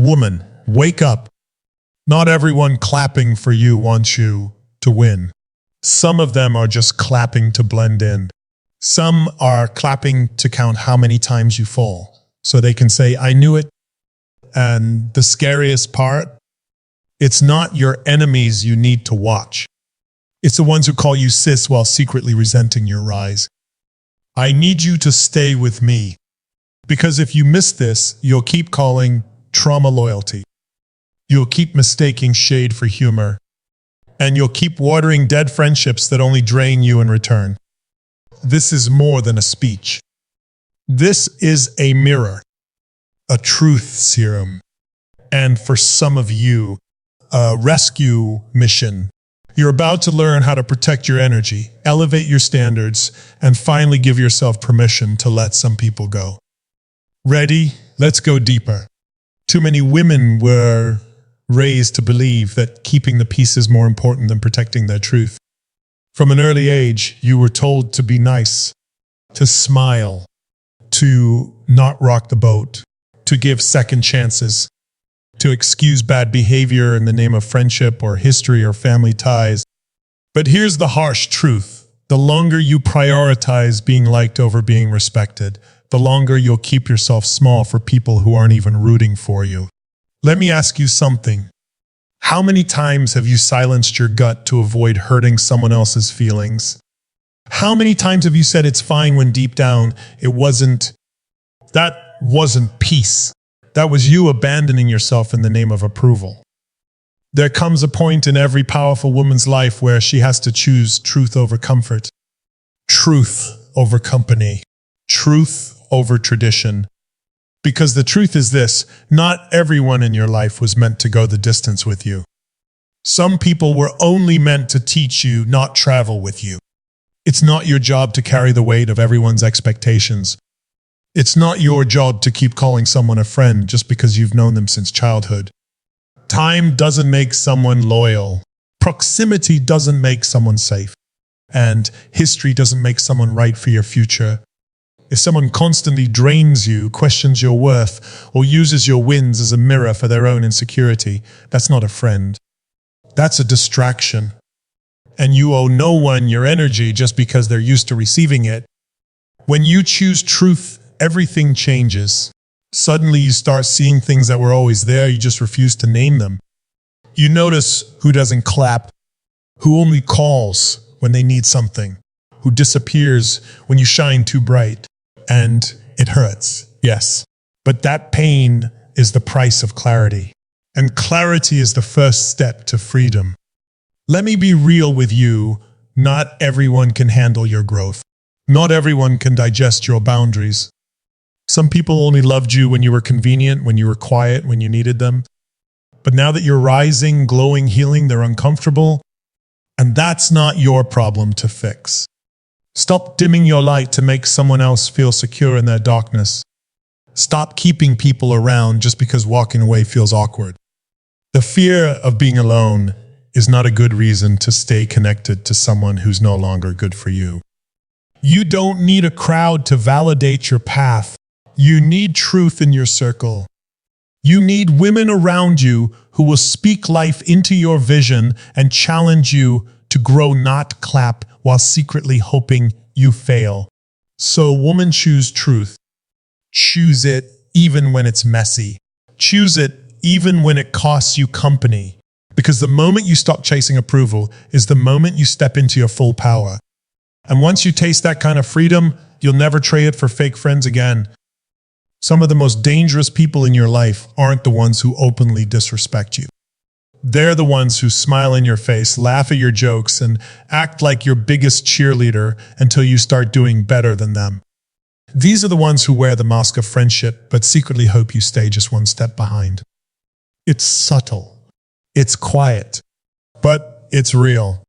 Woman, wake up. Not everyone clapping for you wants you to win. Some of them are just clapping to blend in. Some are clapping to count how many times you fall, so they can say, I knew it. And the scariest part, it's not your enemies you need to watch. It's the ones who call you sis while secretly resenting your rise. I need you to stay with me, because if you miss this, you'll keep calling trauma loyalty. You'll keep mistaking shade for humor, and you'll keep watering dead friendships that only drain you in return. This is more than a speech. This is a mirror, a truth serum, and for some of you, a rescue mission. You're about to learn how to protect your energy, elevate your standards, and finally give yourself permission to let some people go. Ready? Let's go deeper. Too many women were raised to believe that keeping the peace is more important than protecting their truth. From an early age, you were told to be nice, to smile, to not rock the boat, to give second chances, to excuse bad behavior in the name of friendship or history or family ties. But here's the harsh truth. The longer you prioritize being liked over being respected, the longer you'll keep yourself small for people who aren't even rooting for you. Let me ask you something. How many times have you silenced your gut to avoid hurting someone else's feelings? How many times have you said it's fine when deep down that wasn't peace? That was you abandoning yourself in the name of approval. There comes a point in every powerful woman's life where she has to choose truth over comfort, truth over company, truth over tradition. Because the truth is this, not everyone in your life was meant to go the distance with you. Some people were only meant to teach you, not travel with you. It's not your job to carry the weight of everyone's expectations. It's not your job to keep calling someone a friend just because you've known them since childhood. Time doesn't make someone loyal. Proximity doesn't make someone safe. And history doesn't make someone right for your future. If someone constantly drains you, questions your worth, or uses your wins as a mirror for their own insecurity, that's not a friend. That's a distraction. And you owe no one your energy just because they're used to receiving it. When you choose truth, everything changes. Suddenly you start seeing things that were always there, you just refuse to name them. You notice who doesn't clap, who only calls when they need something, who disappears when you shine too bright. And it hurts, yes. But that pain is the price of clarity. And clarity is the first step to freedom. Let me be real with you. Not everyone can handle your growth. Not everyone can digest your boundaries. Some people only loved you when you were convenient, when you were quiet, when you needed them. But now that you're rising, glowing, healing, they're uncomfortable. And that's not your problem to fix. Stop dimming your light to make someone else feel secure in their darkness. Stop keeping people around just because walking away feels awkward. The fear of being alone is not a good reason to stay connected to someone who's no longer good for you. You don't need a crowd to validate your path. You need truth in your circle. You need women around you who will speak life into your vision and challenge you to grow, not clap, while secretly hoping you fail. So woman, choose truth. Choose it even when it's messy. Choose it even when it costs you company. Because the moment you stop chasing approval is the moment you step into your full power. And once you taste that kind of freedom, you'll never trade it for fake friends again. Some of the most dangerous people in your life aren't the ones who openly disrespect you. They're the ones who smile in your face, laugh at your jokes, and act like your biggest cheerleader until you start doing better than them. These are the ones who wear the mask of friendship, but secretly hope you stay just one step behind. It's subtle. It's quiet. But it's real.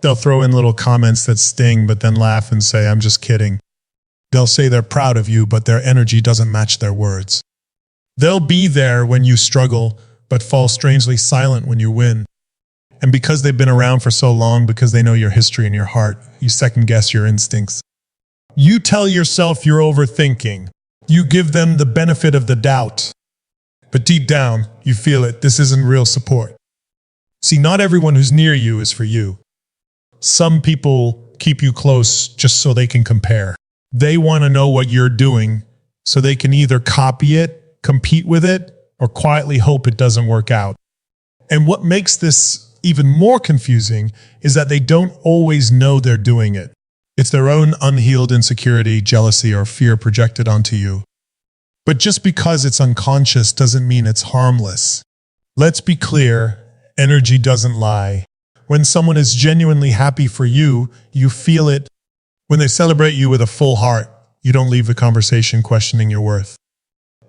They'll throw in little comments that sting, but then laugh and say, I'm just kidding. They'll say they're proud of you, but their energy doesn't match their words. They'll be there when you struggle, but fall strangely silent when you win. And because they've been around for so long, because they know your history and your heart, you second-guess your instincts. You tell yourself you're overthinking. You give them the benefit of the doubt. But deep down, you feel it. This isn't real support. See, not everyone who's near you is for you. Some people keep you close just so they can compare. They want to know what you're doing so they can either copy it, compete with it, or quietly hope it doesn't work out. And what makes this even more confusing is that they don't always know they're doing it. It's their own unhealed insecurity, jealousy, or fear projected onto you. But just because it's unconscious doesn't mean it's harmless. Let's be clear, energy doesn't lie. When someone is genuinely happy for you, you feel it. When they celebrate you with a full heart, you don't leave the conversation questioning your worth.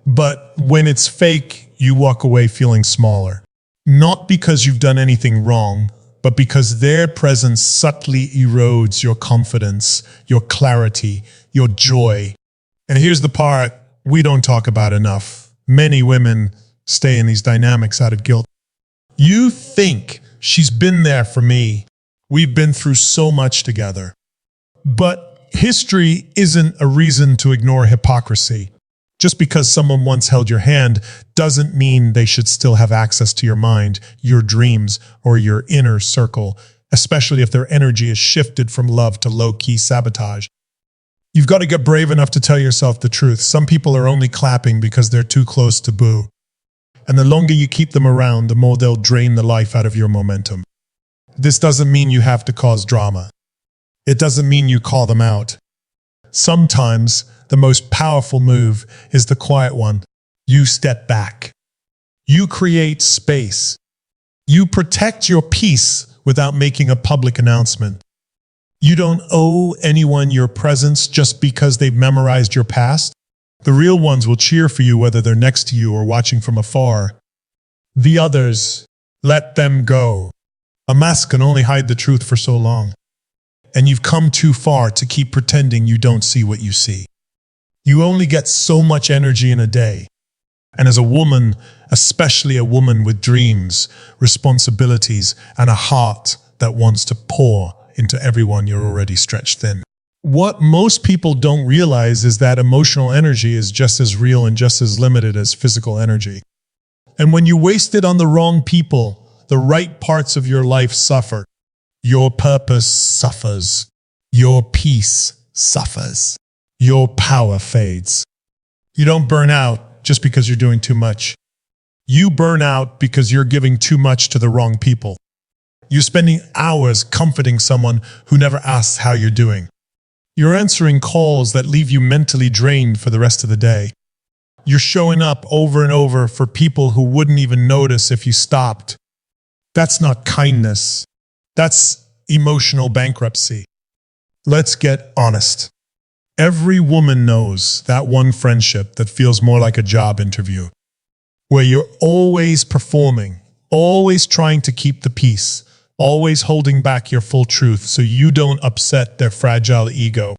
But when it's fake, you walk away feeling smaller. Not because you've done anything wrong, but because their presence subtly erodes your confidence, your clarity, your joy. And here's the part we don't talk about enough. Many women stay in these dynamics out of guilt. You think she's been there for me. We've been through so much together. But history isn't a reason to ignore hypocrisy. Just because someone once held your hand doesn't mean they should still have access to your mind, your dreams, or your inner circle, especially if their energy is shifted from love to low-key sabotage. You've got to get brave enough to tell yourself the truth. Some people are only clapping because they're too close to boo. And the longer you keep them around, the more they'll drain the life out of your momentum. This doesn't mean you have to cause drama. It doesn't mean you call them out. Sometimes the most powerful move is the quiet one. You step back. You create space. You protect your peace without making a public announcement. You don't owe anyone your presence just because they've memorized your past. The real ones will cheer for you whether they're next to you or watching from afar. The others, let them go. A mask can only hide the truth for so long. And you've come too far to keep pretending you don't see what you see. You only get so much energy in a day. And as a woman, especially a woman with dreams, responsibilities, and a heart that wants to pour into everyone, you're already stretched thin. What most people don't realize is that emotional energy is just as real and just as limited as physical energy. And when you waste it on the wrong people, the right parts of your life suffer. Your purpose suffers. Your peace suffers. Your power fades. You don't burn out just because you're doing too much. You burn out because you're giving too much to the wrong people. You're spending hours comforting someone who never asks how you're doing. You're answering calls that leave you mentally drained for the rest of the day. You're showing up over and over for people who wouldn't even notice if you stopped. That's not kindness. That's emotional bankruptcy. Let's get honest. Every woman knows that one friendship that feels more like a job interview, where you're always performing, always trying to keep the peace, always holding back your full truth so you don't upset their fragile ego.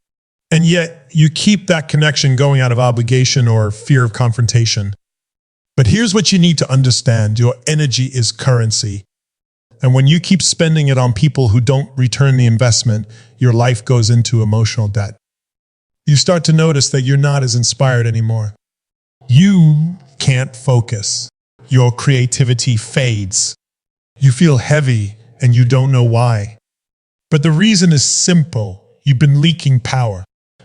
And yet, you keep that connection going out of obligation or fear of confrontation. But here's what you need to understand. Your energy is currency. And when you keep spending it on people who don't return the investment, your life goes into emotional debt. You start to notice that you're not as inspired anymore. You can't focus. Your creativity fades. You feel heavy and you don't know why. But the reason is simple. You've been leaking power.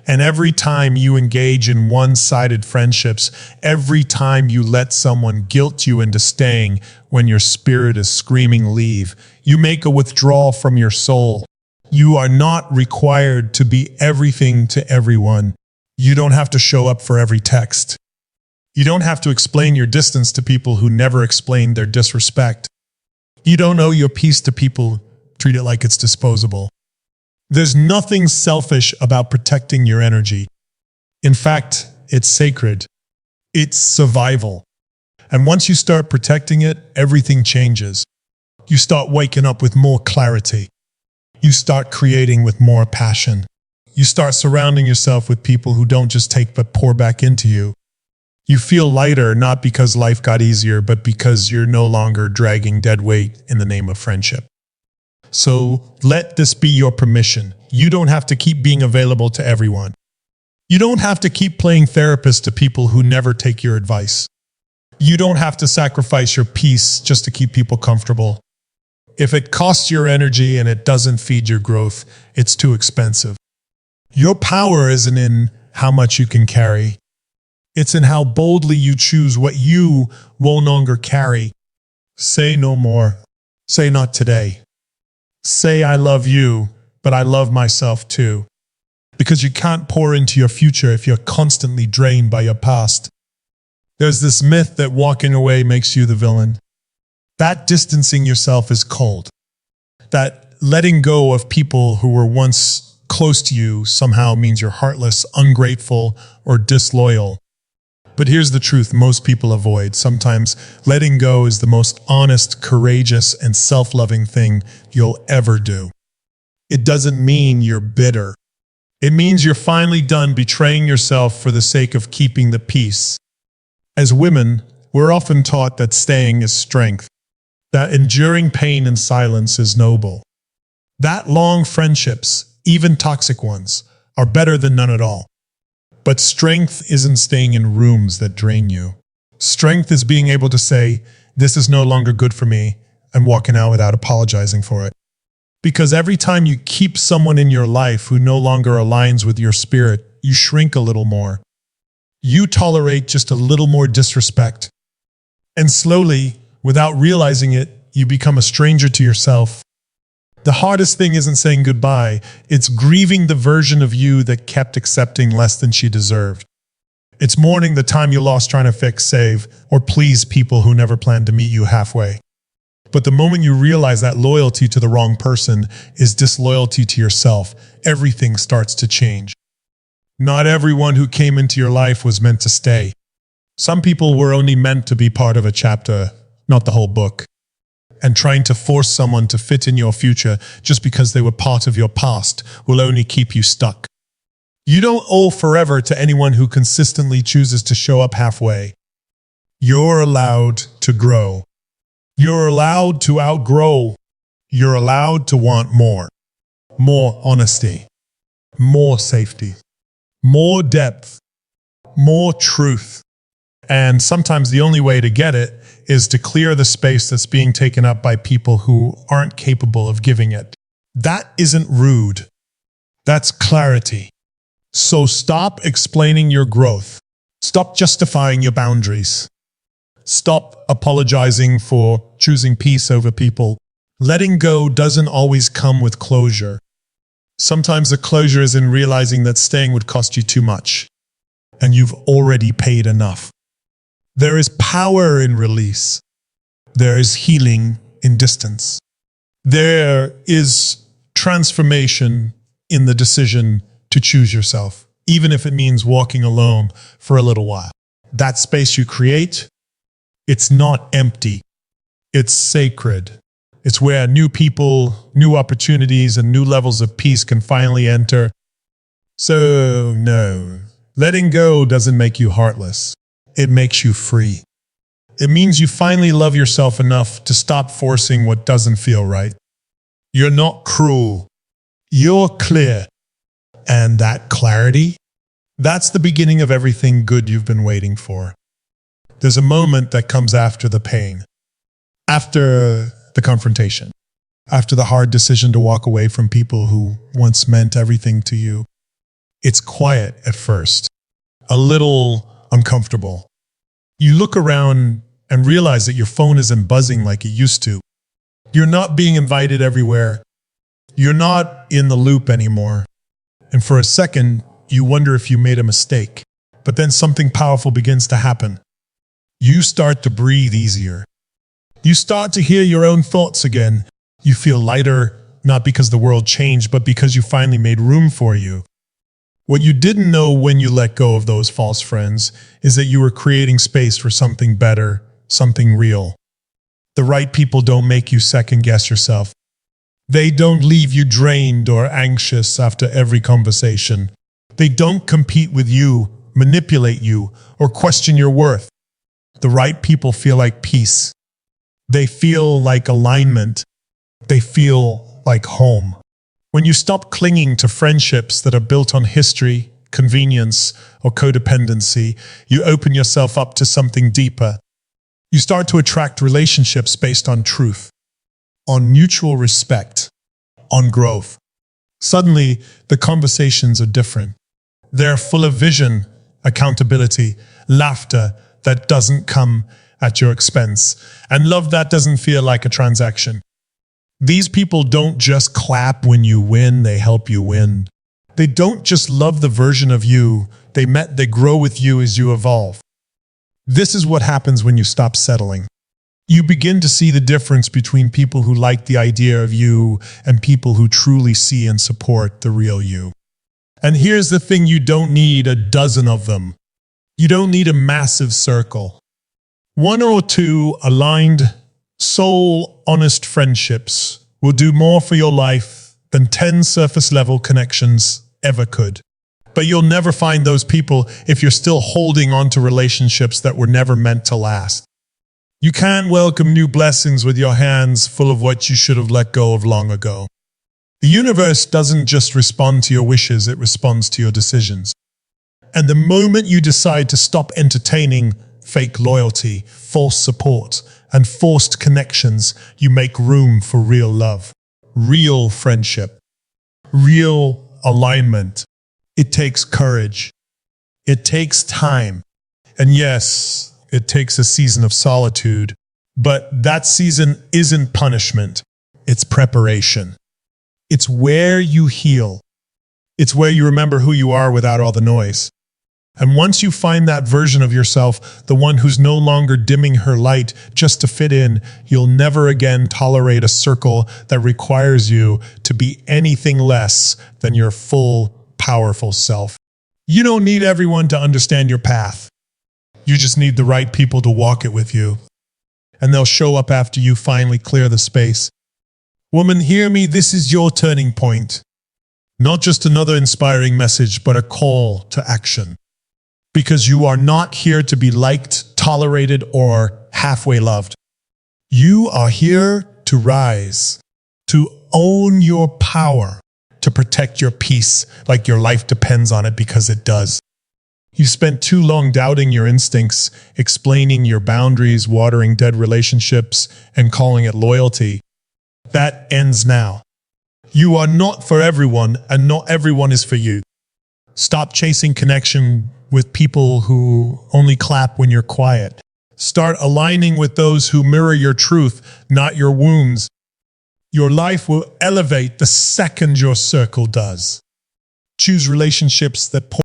And every time you engage in one-sided friendships, every time you let someone guilt you into staying when your spirit is screaming leave, you make a withdrawal from your soul. You are not required to be everything to everyone. You don't have to show up for every text. You don't have to explain your distance to people who never explained their disrespect. You don't owe your peace to people who treat it like it's disposable. There's nothing selfish about protecting your energy. In fact, it's sacred. It's survival. And once you start protecting it, everything changes. You start waking up with more clarity. You start creating with more passion. You start surrounding yourself with people who don't just take but pour back into you. You feel lighter, not because life got easier, but because you're no longer dragging dead weight in the name of friendship. So let this be your permission. You don't have to keep being available to everyone. You don't have to keep playing therapist to people who never take your advice. You don't have to sacrifice your peace just to keep people comfortable. If it costs your energy and it doesn't feed your growth, it's too expensive. Your power isn't in how much you can carry. It's in how boldly you choose what you will no longer carry. Say no more. Say not today. Say I love you, but I love myself too. Because you can't pour into your future if you're constantly drained by your past. There's this myth that walking away makes you the villain. That distancing yourself is cold. That letting go of people who were once close to you somehow means you're heartless, ungrateful, or disloyal. But here's the truth most people avoid. Sometimes letting go is the most honest, courageous, and self-loving thing you'll ever do. It doesn't mean you're bitter. It means you're finally done betraying yourself for the sake of keeping the peace. As women, we're often taught that staying is strength, that enduring pain in silence is noble, that long friendships, even toxic ones, are better than none at all. But strength isn't staying in rooms that drain you. Strength is being able to say, this is no longer good for me, and walking out without apologizing for it. Because every time you keep someone in your life who no longer aligns with your spirit, you shrink a little more. You tolerate just a little more disrespect. And slowly, without realizing it, you become a stranger to yourself. The hardest thing isn't saying goodbye, it's grieving the version of you that kept accepting less than she deserved. It's mourning the time you lost trying to fix, save, or please people who never planned to meet you halfway. But the moment you realize that loyalty to the wrong person is disloyalty to yourself, everything starts to change. Not everyone who came into your life was meant to stay. Some people were only meant to be part of a chapter, not the whole book. And trying to force someone to fit in your future just because they were part of your past will only keep you stuck. You don't owe forever to anyone who consistently chooses to show up halfway. You're allowed to grow. You're allowed to outgrow. You're allowed to want more. More honesty. More safety. More depth. More truth. And sometimes the only way to get it is to clear the space that's being taken up by people who aren't capable of giving it. That isn't rude. That's clarity. So stop explaining your growth. Stop justifying your boundaries. Stop apologizing for choosing peace over people. Letting go doesn't always come with closure. Sometimes the closure is in realizing that staying would cost you too much, and you've already paid enough. There is power in release. There is healing in distance. There is transformation in the decision to choose yourself, even if it means walking alone for a little while. That space you create, it's not empty. It's sacred. It's where new people, new opportunities, and new levels of peace can finally enter. So, no, letting go doesn't make you heartless. It makes you free. It means you finally love yourself enough to stop forcing what doesn't feel right. You're not cruel. You're clear. And that clarity, that's the beginning of everything good you've been waiting for. There's a moment that comes after the pain, after the confrontation, after the hard decision to walk away from people who once meant everything to you. It's quiet at first, a little uncomfortable. You look around and realize that your phone isn't buzzing like it used to. You're not being invited everywhere. You're not in the loop anymore. And for a second, you wonder if you made a mistake. But then something powerful begins to happen. You start to breathe easier. You start to hear your own thoughts again. You feel lighter, not because the world changed, but because you finally made room for you. What you didn't know when you let go of those false friends is that you were creating space for something better, something real. The right people don't make you second-guess yourself. They don't leave you drained or anxious after every conversation. They don't compete with you, manipulate you, or question your worth. The right people feel like peace. They feel like alignment. They feel like home. When you stop clinging to friendships that are built on history, convenience, or codependency, you open yourself up to something deeper. You start to attract relationships based on truth, on mutual respect, on growth. Suddenly, the conversations are different. They're full of vision, accountability, laughter that doesn't come at your expense, and love that doesn't feel like a transaction. These people don't just clap when you win, they help you win. They don't just love the version of you they met, they grow with you as you evolve. This is what happens when you stop settling. You begin to see the difference between people who like the idea of you and people who truly see and support the real you. And here's the thing, you don't need a dozen of them. You don't need a massive circle. One or two aligned, soul-honest friendships will do more for your life than 10 surface-level connections ever could. But you'll never find those people if you're still holding on to relationships that were never meant to last. You can't welcome new blessings with your hands full of what you should have let go of long ago. The universe doesn't just respond to your wishes, it responds to your decisions. And the moment you decide to stop entertaining fake loyalty, false support, and forced connections, you make room for real love, real friendship, real alignment. It takes courage. It takes time. And yes, it takes a season of solitude, but that season isn't punishment. It's preparation. It's where you heal. It's where you remember who you are without all the noise. And once you find that version of yourself, the one who's no longer dimming her light just to fit in, you'll never again tolerate a circle that requires you to be anything less than your full, powerful self. You don't need everyone to understand your path. You just need the right people to walk it with you. And they'll show up after you finally clear the space. Woman, hear me, this is your turning point. Not just another inspiring message, but a call to action. Because you are not here to be liked, tolerated, or halfway loved. You are here to rise, to own your power, to protect your peace like your life depends on it, because it does. You spent too long doubting your instincts, explaining your boundaries, watering dead relationships, and calling it loyalty. That ends now. You are not for everyone, and not everyone is for you. Stop chasing connection with people who only clap when you're quiet. Start aligning with those who mirror your truth, not your wounds. Your life will elevate the second your circle does. Choose relationships that